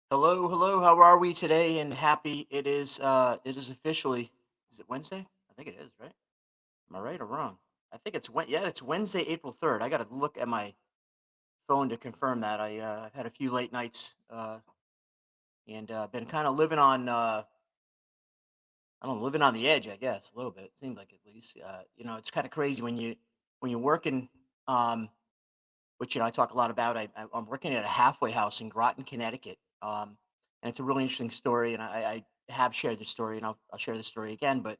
Hello, hello. How are we today? And happy it is officially, is it Wednesday? I think it is, right? Am I right or wrong? I think it's Wednesday, April 3rd. I got to look at my phone to confirm that. I've had a few late nights and been kind of living on I don't know, living on the edge, I guess, a little bit. Seems like, at least. It's kind of crazy when you're working, um which I talk a lot about. I'm working at a halfway house in Groton, Connecticut, and it's a really interesting story. And I have shared the story, and I'll share the story again. But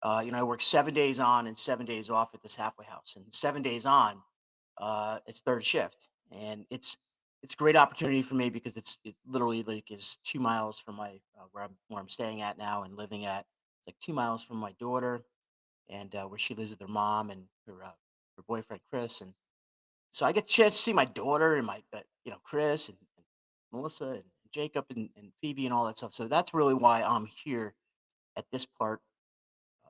I work 7 days on and 7 days off at this halfway house, and 7 days on, it's third shift, and it's a great opportunity for me because it literally like is 2 miles from my where I'm staying at now and living at. It's like 2 miles from my daughter and where she lives with her mom and her boyfriend Chris, and so I get a chance to see my daughter and Chris and Melissa and Jacob and Phoebe and all that stuff. So that's really why I'm here at this part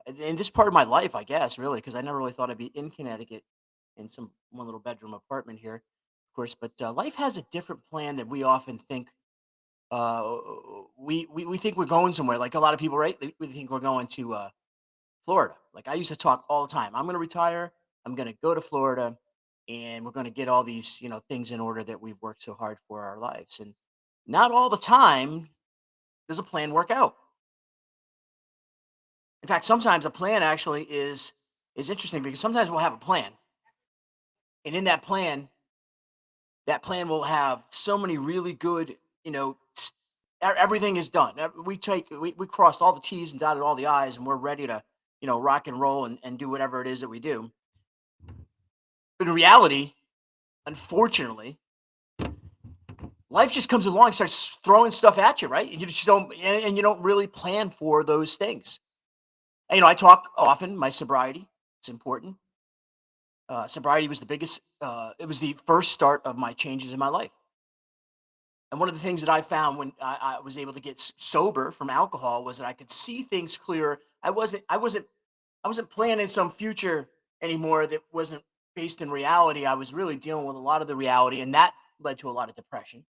in this part of my life, I guess, really, because I never really thought I'd be in Connecticut in some one little bedroom apartment here, of course. But life has a different plan than we often think. Uh, we think we're going somewhere. Like a lot of people, right? We think we're going to Florida. Like I used to talk all the time. I'm going to retire. I'm going to go to Florida, and we're going to get all these things in order that we've worked so hard for our lives. And not all the time does a plan work out. In fact, sometimes a plan actually is interesting because sometimes we'll have a plan, and in that plan will have so many really good, everything is done. We crossed all the T's and dotted all the I's, and we're ready to rock and roll and do whatever it is that we do. But in reality, unfortunately, life just comes along and starts throwing stuff at you, right? And you just don't, and you don't really plan for those things. And, I talk often. My sobriety, it's important. Sobriety was the biggest. It was the first start of my changes in my life. And one of the things that I found when I was able to get sober from alcohol was that I could see things clearer. I wasn't planning some future anymore that wasn't based in reality. I was really dealing with a lot of the reality, and that led to a lot of depression.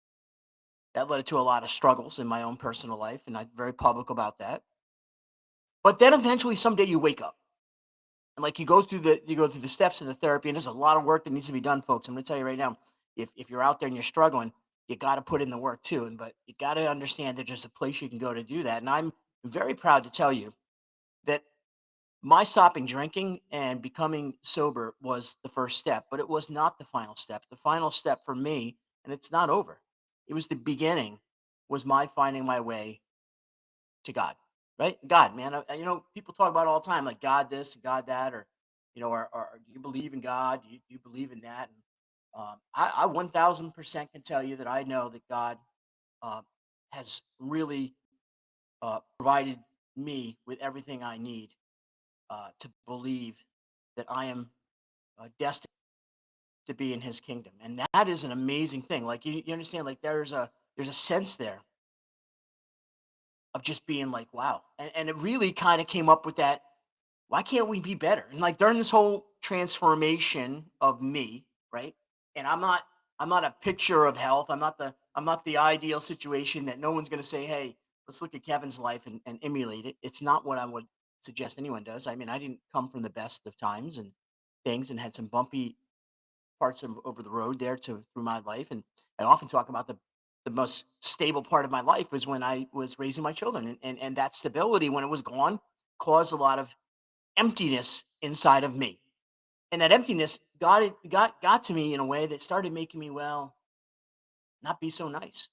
That led to a lot of struggles in my own personal life, and I'm very public about that. But then eventually someday you wake up. And like you go through the steps of the therapy, and there's a lot of work that needs to be done, folks. I'm gonna tell you right now, if you're out there and you're struggling, you gotta put in the work too. And but you gotta understand that there's a place you can go to do that. And I'm very proud to tell you that my stopping drinking and becoming sober was the first step, but it was not the final step. The final step for me, and it's not over. It was the beginning, was my finding my way to God, right? God, man. People talk about it all the time, like God this, God that, or do you believe in God? Do you believe in that? And I 1000% can tell you that I know that God uh, has really provided me with everything I need to believe that I am destined to be in His kingdom, and that is an amazing thing. Like you understand, like there's a sense there of just being like, wow, and it really kind of came up with that. Why can't we be better? And like during this whole transformation of me, right? And I'm not a picture of health. I'm not the ideal situation that no one's going to say, hey, let's look at Kevin's life and emulate it. It's not what I would suggest anyone does. I mean, I didn't come from the best of times and things, and had some bumpy parts of over the road there to through my life. And I often talk about the most stable part of my life was when I was raising my children, and that stability, when it was gone, caused a lot of emptiness inside of me. And that emptiness got to me in a way that started making me, well, not be so nice.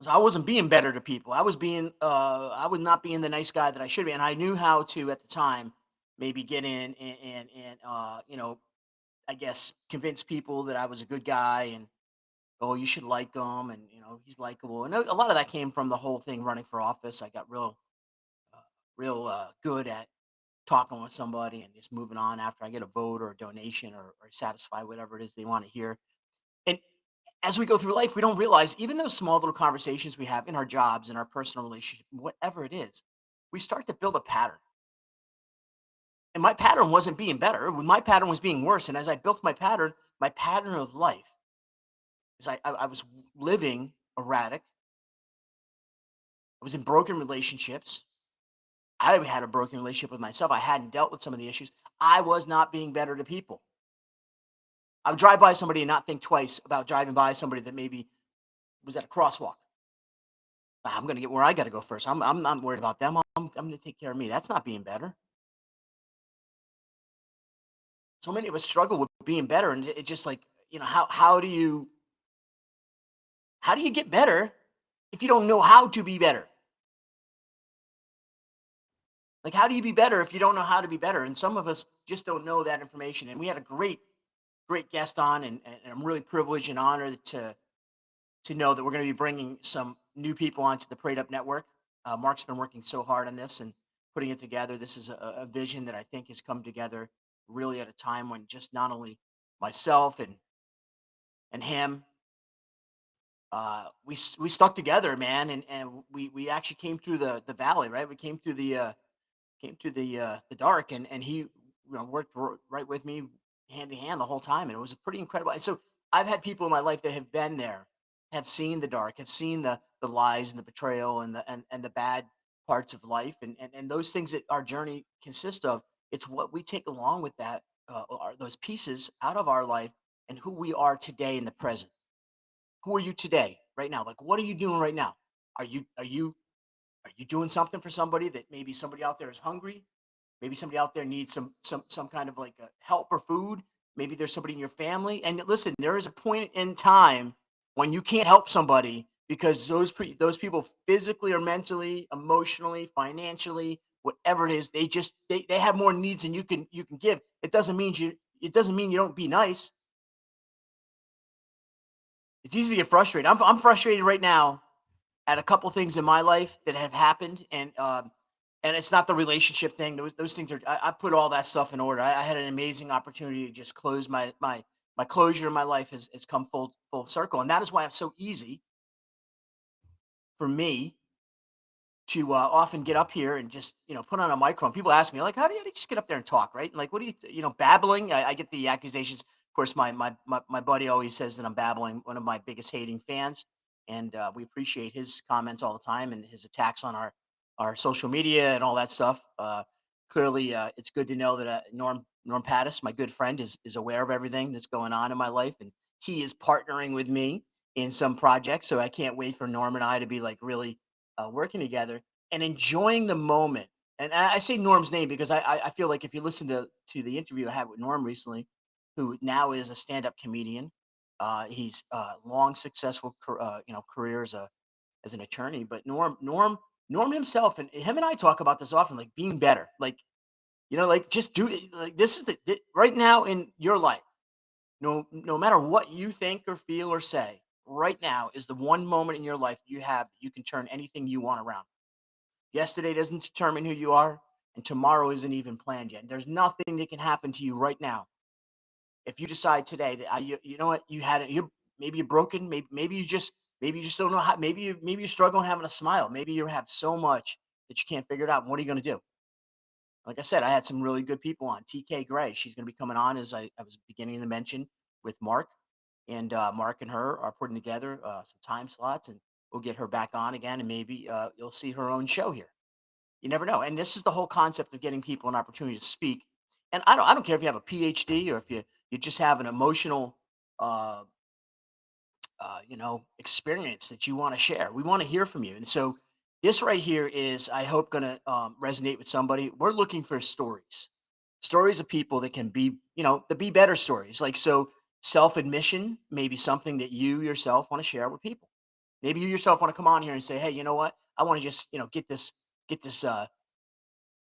So I wasn't being better to people. I was not being the nice guy that I should be. And I knew how to at the time maybe get in and I guess convince people that I was a good guy, and oh, you should like him, and he's likable. And a lot of that came from the whole thing running for office. I got uh, real good at talking with somebody and just moving on after I get a vote or a donation, or satisfy whatever it is they want to hear. And as we go through life, we don't realize even those small little conversations we have in our jobs, in our personal relationship, whatever it is, we start to build a pattern. And my pattern wasn't being better. My pattern was being worse. And as I built my pattern of life, because I was living erratic. I was in broken relationships. I had a broken relationship with myself. I hadn't dealt with some of the issues. I was not being better to people. I would drive by somebody and not think twice about driving by somebody that maybe was at a crosswalk. I'm going to get where I got to go first. I'm not worried about them. I'm going to take care of me. That's not being better. So many of us struggle with being better, and it just like, how do you get better if you don't know how to be better? Like, how do you be better if you don't know how to be better? And some of us just don't know that information. And we had a great guest on, and I'm really privileged and honored to know that we're going to be bringing some new people onto the Prayed Up Network. Mark's been working so hard on this and putting it together. This is a vision that I think has come together really at a time when just not only myself and him, we stuck together, man, and we actually came through the valley, right? We came through the dark, and he worked right with me hand in hand the whole time, and it was pretty incredible. And so I've had people in my life that have been there, have seen the dark, have seen the lies and the betrayal and the bad parts of life, and those things that our journey consists of. It's what we take along with that, are those pieces out of our life and who we are today in the present. Who are you today, right now? Like, what are you doing right now? Are you doing something for somebody that maybe somebody out there is hungry? Maybe somebody out there needs some kind of like help or food. Maybe there's somebody in your family. And listen, there is a point in time when you can't help somebody because those people physically or mentally, emotionally, financially, whatever it is, they have more needs than you can give. It doesn't mean you don't be nice. It's easy to get frustrated. I'm frustrated right now at a couple things in my life that have happened, and it's not the relationship thing. Those things are. I put all that stuff in order. I had an amazing opportunity to just close my closure in my life has come full circle, and that is why it's so easy for me to often get up here and just put on a microphone. People ask me like, how do you just get up there and talk, right? And like, what do babbling? I get the accusations. Of course, my buddy always says that I'm babbling. One of my biggest hating fans, and we appreciate his comments all the time and his attacks on our social media and all that stuff. Clearly, it's good to know that Norm Pattis, my good friend, is aware of everything that's going on in my life, and he is partnering with me in some projects. So I can't wait for Norm and I to be like really working together and enjoying the moment. And I say Norm's name because I feel like if you listen to the interview I had with Norm recently, who now is a stand up comedian, he's long successful career as an attorney. But Norm himself and him and I talk about this often, like being better, like like just do it. Like this is right now in your life. No matter what you think or feel or say, right now is the one moment in your life that you have that you can turn anything you want around. Yesterday doesn't determine who you are, and tomorrow isn't even planned yet. There's nothing that can happen to you right now. If you decide today that you know what you had it, you maybe you're broken, maybe you just don't know how. Maybe you're struggling having a smile. Maybe you have so much that you can't figure it out. And what are you going to do? Like I said, I had some really good people on. TK Gray, she's going to be coming on as I was beginning to mention with Mark, and Mark and her are putting together some time slots, and we'll get her back on again, and maybe you'll see her own show here. You never know. And this is the whole concept of getting people an opportunity to speak. And I don't care if you have a PhD or if you just have an emotional uh, experience that you want to share. We want to hear from you. And so this right here is, I hope, going to resonate with somebody. We're looking for stories of people that can be, the be better stories. Like, so self admission may be something that you yourself want to share with people. Maybe you yourself want to come on here and say, hey, you know what? I want to just, get this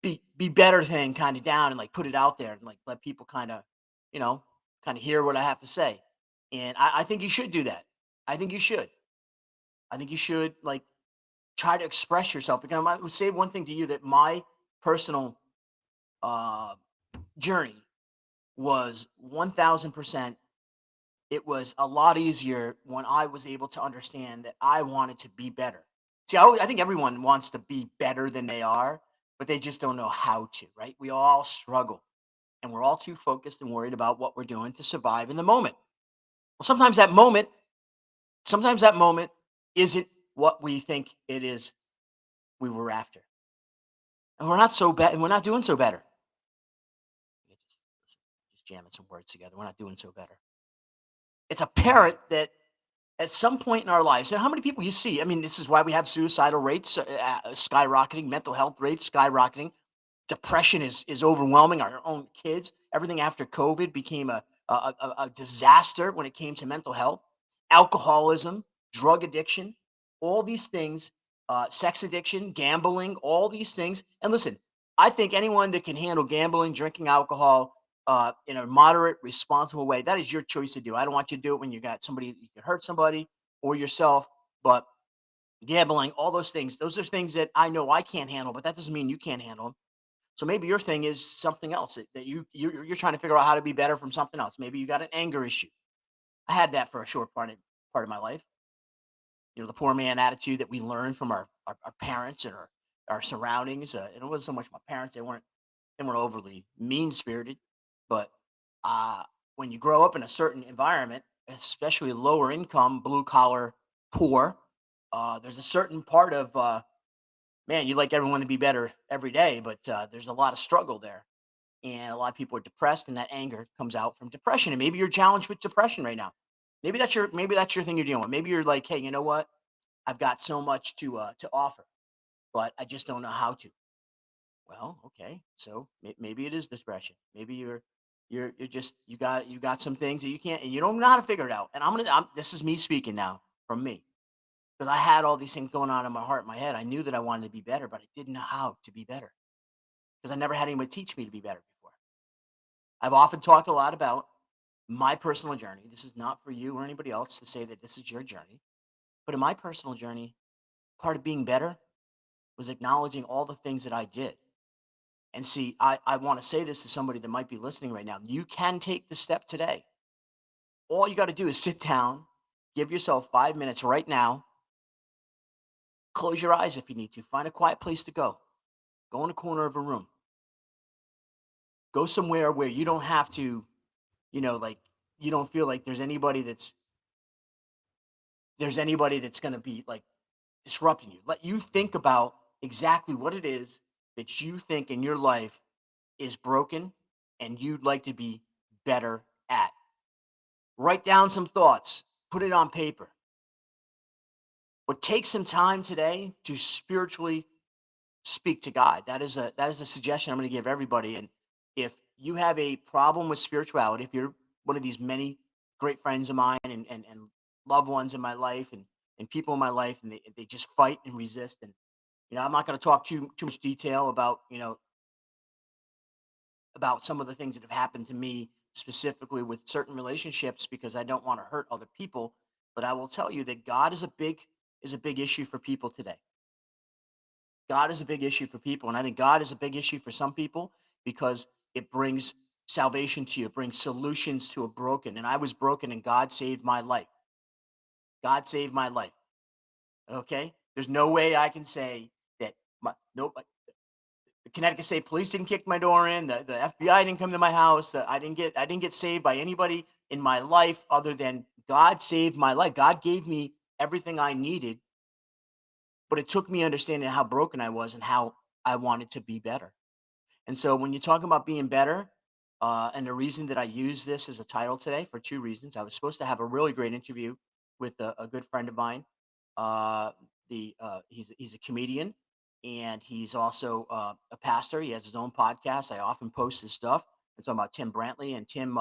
be better thing kind of down and like put it out there and like let people you know, kind of hear what I have to say. And I think you should do that. I think you should. I think you should like try to express yourself. Because I would say one thing to you that my personal uh, journey was 1000%. It was a lot easier when I was able to understand that I wanted to be better. See, I think everyone wants to be better than they are, but they just don't know how to, right? We all struggle and we're all too focused and worried about what we're doing to survive in the moment. Well, sometimes that moment Sometimes that moment isn't what we think it is we were after. And we're not so bad, and we're not doing so better. Yeah, just jamming some words together. We're not doing so better. It's apparent that at some point in our lives, and how many people you see, I mean, this is why we have suicidal rates skyrocketing, mental health rates skyrocketing. Depression is overwhelming our own kids. Everything after COVID became a disaster when it came to mental health, alcoholism, drug addiction, all these things, sex addiction, gambling, all these things. And listen, I think anyone that can handle gambling, drinking alcohol in a moderate, responsible way, that is your choice to do. I don't want you to do it when you got somebody you could hurt somebody or yourself, but gambling, all those are things that I know I can't handle, but that doesn't mean you can't handle them. So maybe your thing is something else that you're trying to figure out how to be better from something else. Maybe you got an anger issue. I had that for a short part of my life. You know, the poor man attitude that we learned from our parents and our surroundings. And it wasn't so much my parents; they weren't overly mean spirited, but uh, when you grow up in a certain environment, especially lower income, blue collar, poor, there's a certain part of man, you like everyone to be better every day, but there's a lot of struggle there, and a lot of people are depressed, and that anger comes out from depression. And maybe you're challenged with depression right now. Maybe that's your thing you're dealing with. Maybe you're like, hey, you know what? I've got so much to offer, but I just don't know how to. Well, okay, so maybe it is depression. Maybe you're just you got some things that you can't and you don't know how to figure it out. And this is me speaking now from me because I had all these things going on in my heart, my head. I knew that I wanted to be better, but I didn't know how to be better because I never had anyone teach me to be better before. I've often talked a lot about my personal journey. This is not for you or anybody else to say that this is your journey, but in my personal journey, part of being better was acknowledging all the things that I did. And see, I want to say this to somebody that might be listening right now. You can take the step today. All you got to do is sit down, give yourself 5 minutes right now, close your eyes if you need to, find a quiet place to go, go in a corner of a room, go somewhere where you don't have to, like, you don't feel like there's anybody that's going to be like disrupting you. Let you think about exactly what it is that you think in your life is broken and you'd like to be better at. Write down some thoughts, put it on paper. But take some time today to spiritually speak to God. That is a suggestion I'm going to give everybody. And if you have a problem with spirituality, if you're one of these many great friends of mine and loved ones in my life and people in my life and they just fight and resist and I'm not going to talk too much detail about some of the things that have happened to me specifically with certain relationships because I don't want to hurt other people. But I will tell you that God is a big issue for people today. God is a big issue for people, and I think God is a big issue for some people because it brings salvation to you. It brings solutions to a broken. And I was broken, and God saved my life. God saved my life. Okay, there's no way I can say that my no the Connecticut State Police didn't kick my door in. The FBI didn't come to my house. I didn't get saved by anybody in my life other than God saved my life. God gave me everything I needed, but it took me understanding how broken I was and how I wanted to be better. And so when you talk about being better, and the reason that I use this as a title today for two reasons, I was supposed to have a really great interview with a good friend of mine. He's a comedian and he's also a pastor. He has his own podcast. I often post his stuff. I'm talking about Tim Brantley and Tim.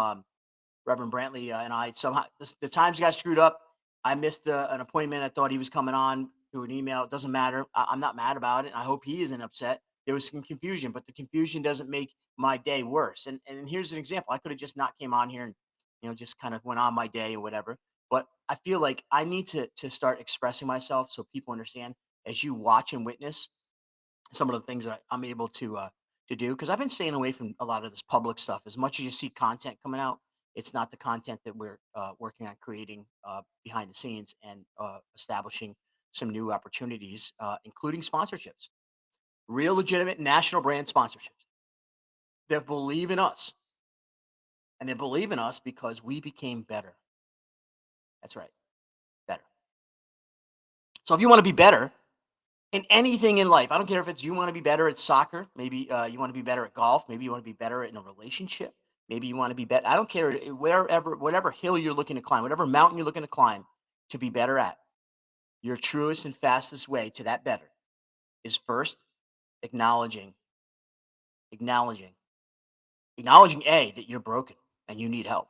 Reverend Brantley and I somehow the times got screwed up. I missed an appointment. I thought he was coming on through an email. It doesn't matter. I'm not mad about it. I hope he isn't upset. There was some confusion, but the confusion doesn't make my day worse. And here's an example. I could have just not came on here and just kind of went on my day or whatever. But I feel like I need to start expressing myself so people understand as you watch and witness some of the things that I'm able to do because I've been staying away from a lot of this public stuff. As much as you see content coming out, it's not the content that we're working on creating behind the scenes and establishing some new opportunities, including sponsorships, real legitimate national brand sponsorships that believe in us, and they believe in us because we became better. That's right, better. So if you want to be better in anything in life, I don't care if it's you want to be better at soccer, maybe you want to be better at golf, maybe you want to be better in a relationship, maybe you want to be better. I don't care wherever, whatever hill you're looking to climb, whatever mountain you're looking to climb to be better at. Your truest and fastest way to that better is first acknowledging, acknowledging, acknowledging A, that you're broken and you need help.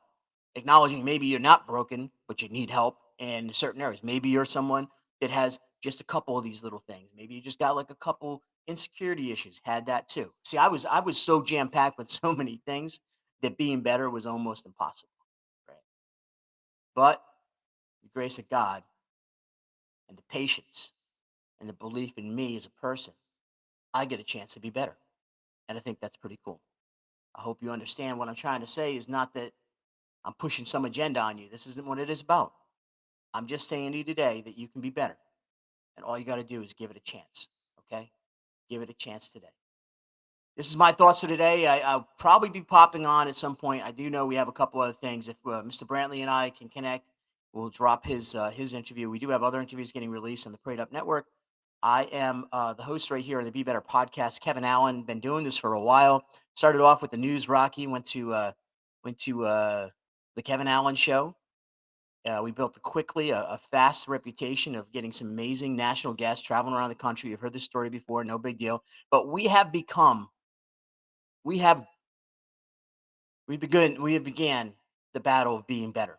Acknowledging maybe you're not broken, but you need help in certain areas. Maybe you're someone that has just a couple of these little things. Maybe you just got like a couple insecurity issues. Had that too. See, I was so jam packed with so many things that being better was almost impossible. Right. But the grace of God and the patience and the belief in me as a person, I get a chance to be better. And I think that's pretty cool. I hope you understand what I'm trying to say is not that I'm pushing some agenda on you. This isn't what it is about. I'm just saying to you today that you can be better. And all you got to do is give it a chance. Okay? Give it a chance today. This is my thoughts for today. I'll probably be popping on at some point. I do know we have a couple other things. If Mr. Brantley and I can connect, we'll drop his interview. We do have other interviews getting released on the Prayed Up Network. I am the host right here on the Be Better podcast. Kevin Allen, been doing this for a while. Started off with the News Rocky. Went to the Kevin Allen Show. We built quickly a fast reputation of getting some amazing national guests traveling around the country. You've heard this story before, no big deal. But we have we began the battle of being better,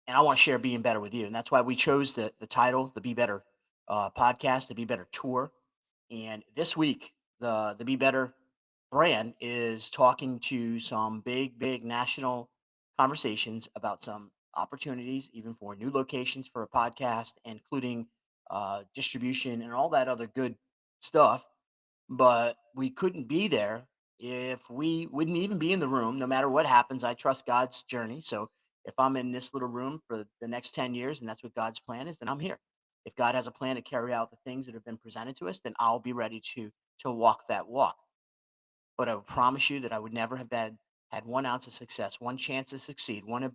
and I want to share being better with you, and that's why we chose the title, the Be Better podcast, the Be Better tour. And this week, the Be Better brand is talking to some big national conversations about some opportunities, even for new locations for a podcast, including distribution and all that other good stuff. But we couldn't be there if we wouldn't even be in the room. No matter what happens, I trust God's journey. So if I'm in this little room for the next 10 years and that's what God's plan is, then I'm here. If God has a plan to carry out the things that have been presented to us, then I'll be ready to walk that walk. But I would promise you that I would never have had 1 ounce of success, one chance to succeed, one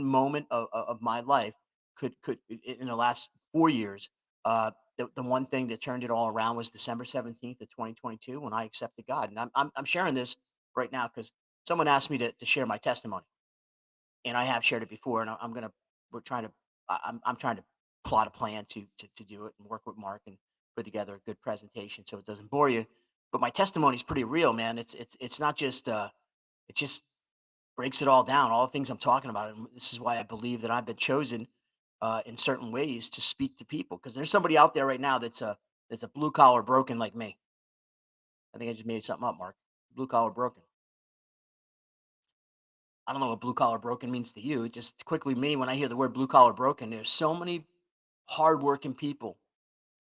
moment of my life could in the last 4 years. The one thing that turned it all around was December 17th of 2022 when I accepted God, and I'm sharing this right now because someone asked me to share my testimony, and I have shared it before, and I'm gonna we're trying to I'm trying to plot a plan to do it and work with Mark and put together a good presentation so it doesn't bore you. But my testimony is pretty real, man. It's not just it just breaks it all down, all the things I'm talking about, and this is why I believe that I've been chosen in certain ways to speak to people because there's somebody out there right now that's a blue collar broken like me. I think I just made something up, Mark. Blue collar broken. I don't know what blue collar broken means to you. It just quickly me when I hear the word blue collar broken. There's so many hardworking people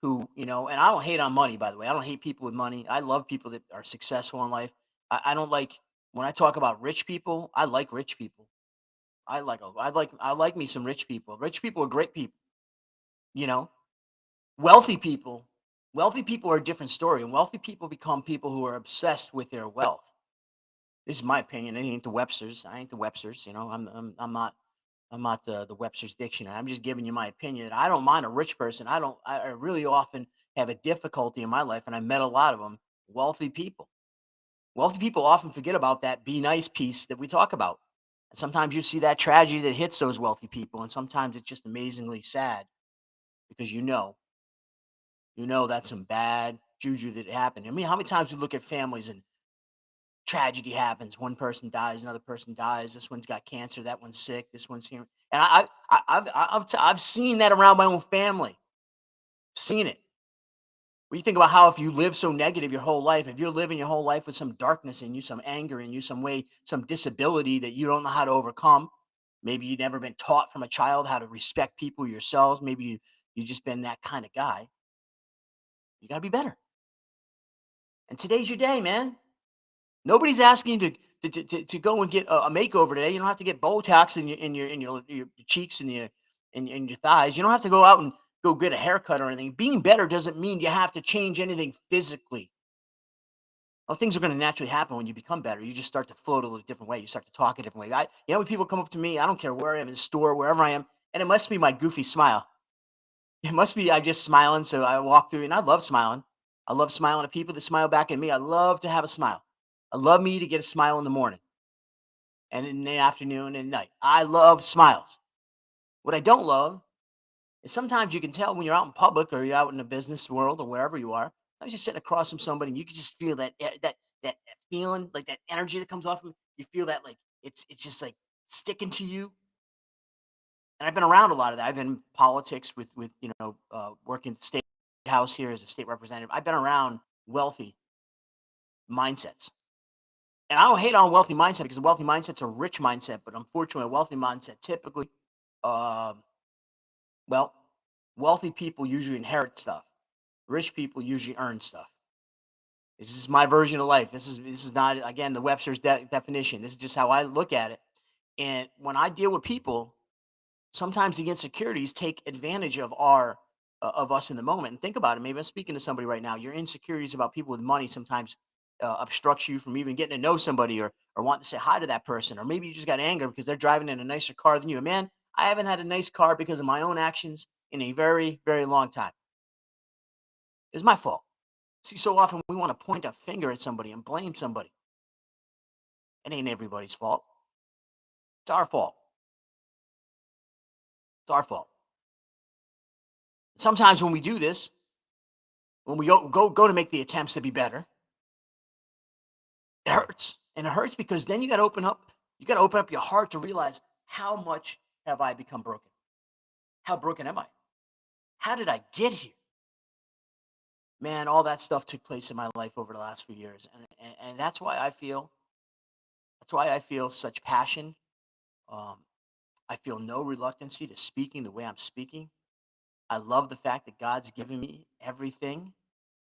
who, and I don't hate on money, by the way. I don't hate people with money. I love people that are successful in life. I don't like when I talk about rich people. I like rich people. I like me some rich people. Rich people are great people. You know, wealthy people, wealthy people are a different story, and wealthy people become people who are obsessed with their wealth. This is my opinion. It ain't the Webster's. I ain't the Webster's. I'm not the Webster's dictionary. I'm just giving you my opinion. I don't mind a rich person. I don't. I really often have a difficulty in my life, and I met a lot of them. Wealthy people. Wealthy people often forget about that be nice piece that we talk about. And sometimes you see that tragedy that hits those wealthy people, and sometimes it's just amazingly sad because you know that's some bad juju that happened. I mean, how many times we look at families and tragedy happens. One person dies, another person dies. This one's got cancer. That one's sick. This one's here. And I've seen that around my own family. Seen it. When you think about how if you live so negative your whole life, if you're living your whole life with some darkness in you, some anger in you, some way, some disability that you don't know how to overcome. Maybe you've never been taught from a child how to respect people yourselves. Maybe you just been that kind of guy. You gotta be better. And today's your day, man. Nobody's asking you to go and get a makeover today. You don't have to get Botox in your cheeks and your thighs. You don't have to go out and go get a haircut or anything. Being better doesn't mean you have to change anything physically. Well, things are going to naturally happen when you become better. You just start to float a little different way. You start to talk a different way. When people come up to me, I don't care where I am in the store, wherever I am, and it must be my goofy smile. It must be I'm just smiling, so I walk through and I love smiling. I love smiling at people that smile back at me. I love to have a smile. I love me to get a smile in the morning and in the afternoon and night. I love smiles. What I don't love is sometimes you can tell when you're out in public or you're out in the business world or wherever you are. I was just sitting across from somebody and you can just feel that feeling, like that energy that comes off them. You feel that like it's just like sticking to you. And I've been around a lot of that. I've been in politics with working at the state house here as a state representative. I've been around wealthy mindsets, and I don't hate on a wealthy mindset because a wealthy mindset's a rich mindset. But unfortunately, a wealthy mindset typically, um, well, wealthy people usually inherit stuff. Rich people usually earn stuff. This is my version of life. This is not again the Webster's definition. This is just how I look at it. And when I deal with people, sometimes the insecurities take advantage of our of us in the moment. And think about it. Maybe I'm speaking to somebody right now. Your insecurities about people with money sometimes obstructs you from even getting to know somebody or wanting to say hi to that person. Or maybe you just got anger because they're driving in a nicer car than you. And man, I haven't had a nice car because of my own actions in a very, very long time. It's my fault. See, so often we want to point a finger at somebody and blame somebody. It ain't everybody's fault. It's our fault. It's our fault. Sometimes when we do this, when we go to make the attempts to be better, it hurts. And it hurts because then you got to open up your heart to realize how much have I become broken? How broken am I? How did I get here? Man, all that stuff took place in my life over the last few years. And that's why I feel such passion. Um, I feel no reluctancy to speaking the way I'm speaking. I love the fact that God's given me everything.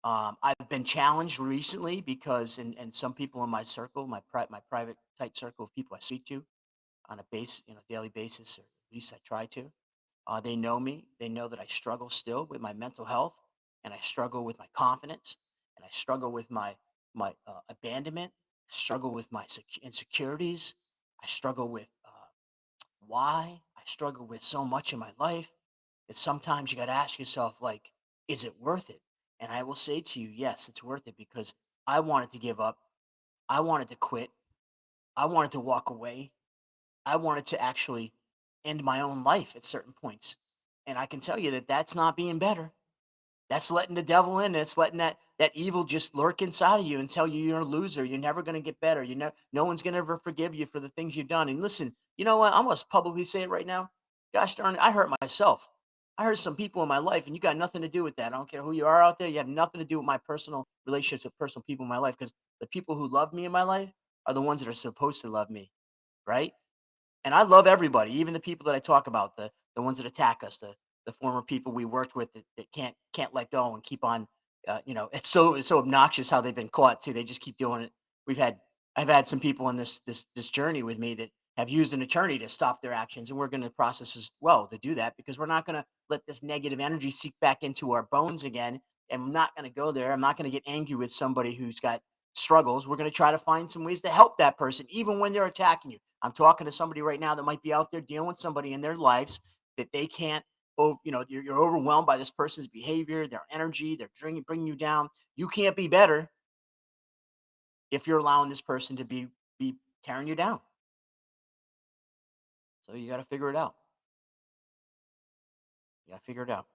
I've been challenged recently because, and some people in my circle, my private tight circle of people I speak to on a daily basis, or at least I try to. They know me. They know that I struggle still with my mental health, and I struggle with my confidence, and I struggle with my abandonment. I struggle with my insecurities. I struggle with why. I struggle with so much in my life that sometimes you got to ask yourself, like, is it worth it? And I will say to you, yes, it's worth it because I wanted to give up. I wanted to quit. I wanted to walk away. I wanted to actually end my own life at certain points. And I can tell you that that's not being better. That's letting the devil in. It's letting that evil just lurk inside of you and tell you you're a loser. You're never going to get better. No one's going to ever forgive you for the things you've done. And listen, you know what? I'm going to publicly say it right now. Gosh darn it, I hurt myself. I hurt some people in my life, and you got nothing to do with that. I don't care who you are out there. You have nothing to do with my personal relationships with personal people in my life because the people who love me in my life are the ones that are supposed to love me, right? And I love everybody, even the people that I talk about, the ones that attack us, the former people we worked with that can't let go and keep on. It's so obnoxious how they've been caught too. They just keep doing it. We've had I've had some people on this journey with me that have used an attorney to stop their actions, and we're going to process as well to do that because we're not going to let this negative energy seep back into our bones again. And I'm not going to go there. I'm not going to get angry with somebody who's got struggles. We're going to try to find some ways to help that person, even when they're attacking you. I'm talking to somebody right now that might be out there dealing with somebody in their lives that they can't. You're overwhelmed by this person's behavior, their energy, they're bringing you down. You can't be better if you're allowing this person to be tearing you down. So you got to figure it out. You got to figure it out.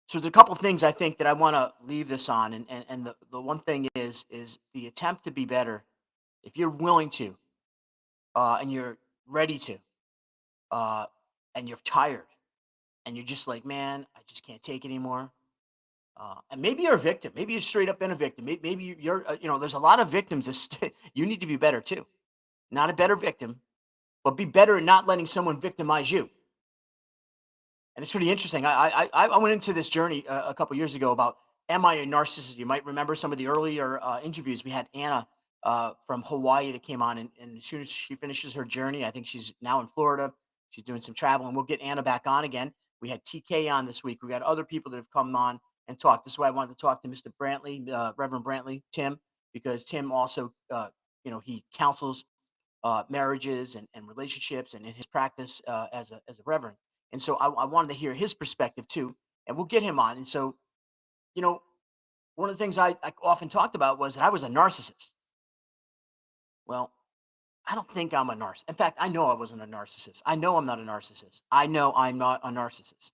So there's a couple things I think that I want to leave this on, and the one thing is the attempt to be better. If you're willing to, and you're ready to, uh, and you're tired, and you're just like, man, I just can't take it anymore. And maybe you're a victim. Maybe you're straight up been a victim. Maybe you're, there's a lot of victims. You need to be better too. Not a better victim, but be better at not letting someone victimize you. And it's pretty interesting. I went into this journey a couple years ago about am I a narcissist? You might remember some of the earlier interviews. We had Anna from Hawaii that came on, and as soon as she finishes her journey, I think she's now in Florida. She's doing some travel, and we'll get Anna back on again. We had TK on this week. We got other people that have come on and talked. This is why I wanted to talk to Mr. Brantley, Reverend Brantley, Tim, because Tim also, he counsels marriages and relationships and in his practice as a reverend. And so I wanted to hear his perspective too, and we'll get him on. And so, you know, one of the things I often talked about was that I was a narcissist. Well, I don't think I'm a narcissist. In fact, I know I wasn't a narcissist. I know I'm not a narcissist. I know I'm not a narcissist.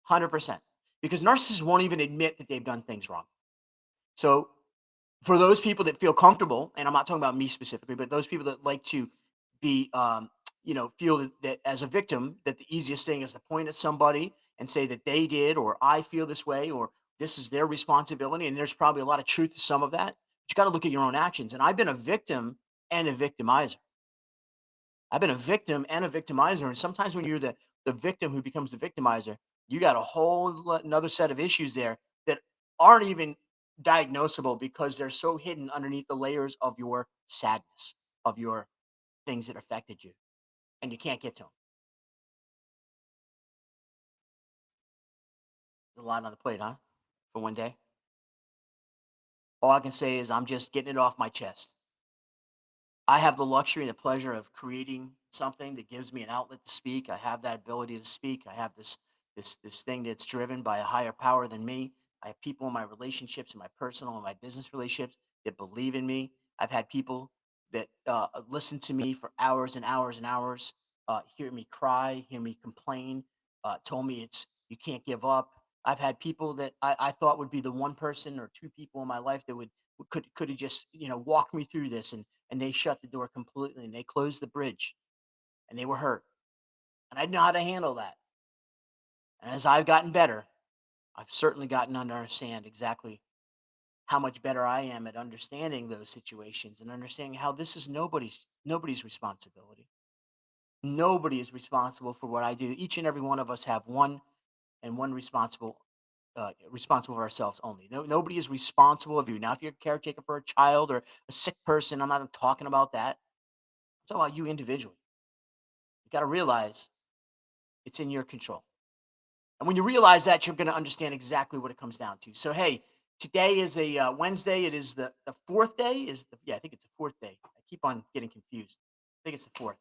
100%. Because narcissists won't even admit that they've done things wrong. So for those people that feel comfortable, and I'm not talking about me specifically, but those people that like to be, feel that as a victim, that the easiest thing is to point at somebody and say that they did, or I feel this way, or this is their responsibility. And there's probably a lot of truth to some of that. But you got to look at your own actions. And I've been a victim and a victimizer. I've been a victim and a victimizer. And sometimes when you're the victim who becomes the victimizer, you got a another set of issues there that aren't even diagnosable because they're so hidden underneath the layers of your sadness, of your things that affected you, and you can't get to them. A lot on the plate, huh? For one day. All I can say is I'm just getting it off my chest. I have the luxury and the pleasure of creating something that gives me an outlet to speak. I have that ability to speak. I have this thing that's driven by a higher power than me. I have people in my relationships, in my personal and my business relationships that believe in me. I've had people that listen to me for hours and hours and hours, hear me cry, hear me complain, told me it's you can't give up. I've had people that I thought would be the one person or two people in my life that could have just walked me through this, and they shut the door completely and they closed the bridge, and they were hurt, and I know how to handle that. And as I've gotten better, I've certainly gotten to understand exactly how much better I am at understanding those situations and understanding how this is nobody's responsibility. Nobody is responsible for what I do. Each and every one of us have one responsible for ourselves only. Nobody is responsible of you. Now, if you're a caretaker for a child or a sick person, I'm not talking about that. I'm talking about you individually. You got to realize it's in your control. And when you realize that, you're going to understand exactly what it comes down to. So, hey, today is a Wednesday. It is the fourth day. Yeah, I think it's the fourth day. I keep on getting confused. I think it's the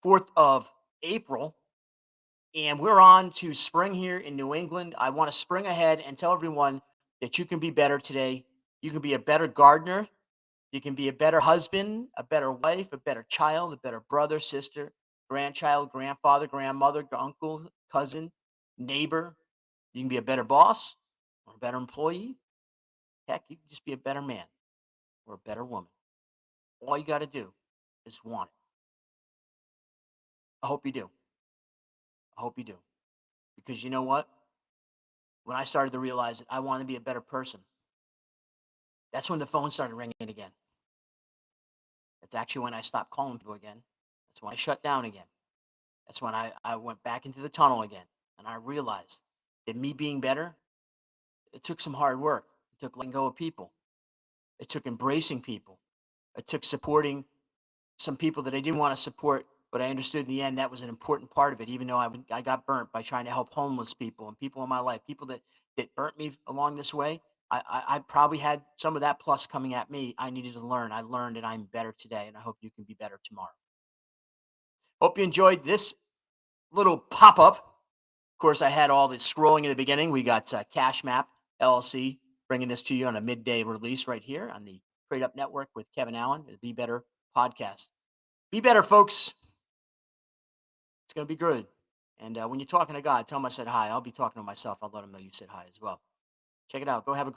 fourth of April, and we're on to spring here in New England. I want to spring ahead and tell everyone that you can be better today. You can be a better gardener. You can be a better husband, a better wife, a better child, a better brother, sister, grandchild, grandfather, grandmother, uncle, cousin, neighbor. You can be a better boss or a better employee. Heck, you can just be a better man or a better woman. All you got to do is want it. I hope you do. I hope you do. Because you know what? When I started to realize that I want to be a better person, that's when the phone started ringing again. That's actually when I stopped calling people again. That's when I shut down again. That's when I went back into the tunnel again. And I realized that me being better, it took some hard work. It took letting go of people. It took embracing people. It took supporting some people that I didn't want to support, but I understood in the end that was an important part of it, even though I got burnt by trying to help homeless people and people in my life, people that burnt me along this way. I probably had some of that plus coming at me. I needed to learn. I learned and I'm better today, and I hope you can be better tomorrow. Hope you enjoyed this little pop up. Of course, I had all the scrolling in the beginning. We got Cash Map LLC bringing this to you on a midday release right here on the Trade Up Network with Kevin Allen, the Be Better podcast. Be better, folks. It's going to be good. And when you're talking to God, tell him I said hi. I'll be talking to myself. I'll let him know you said hi as well. Check it out. Go have a great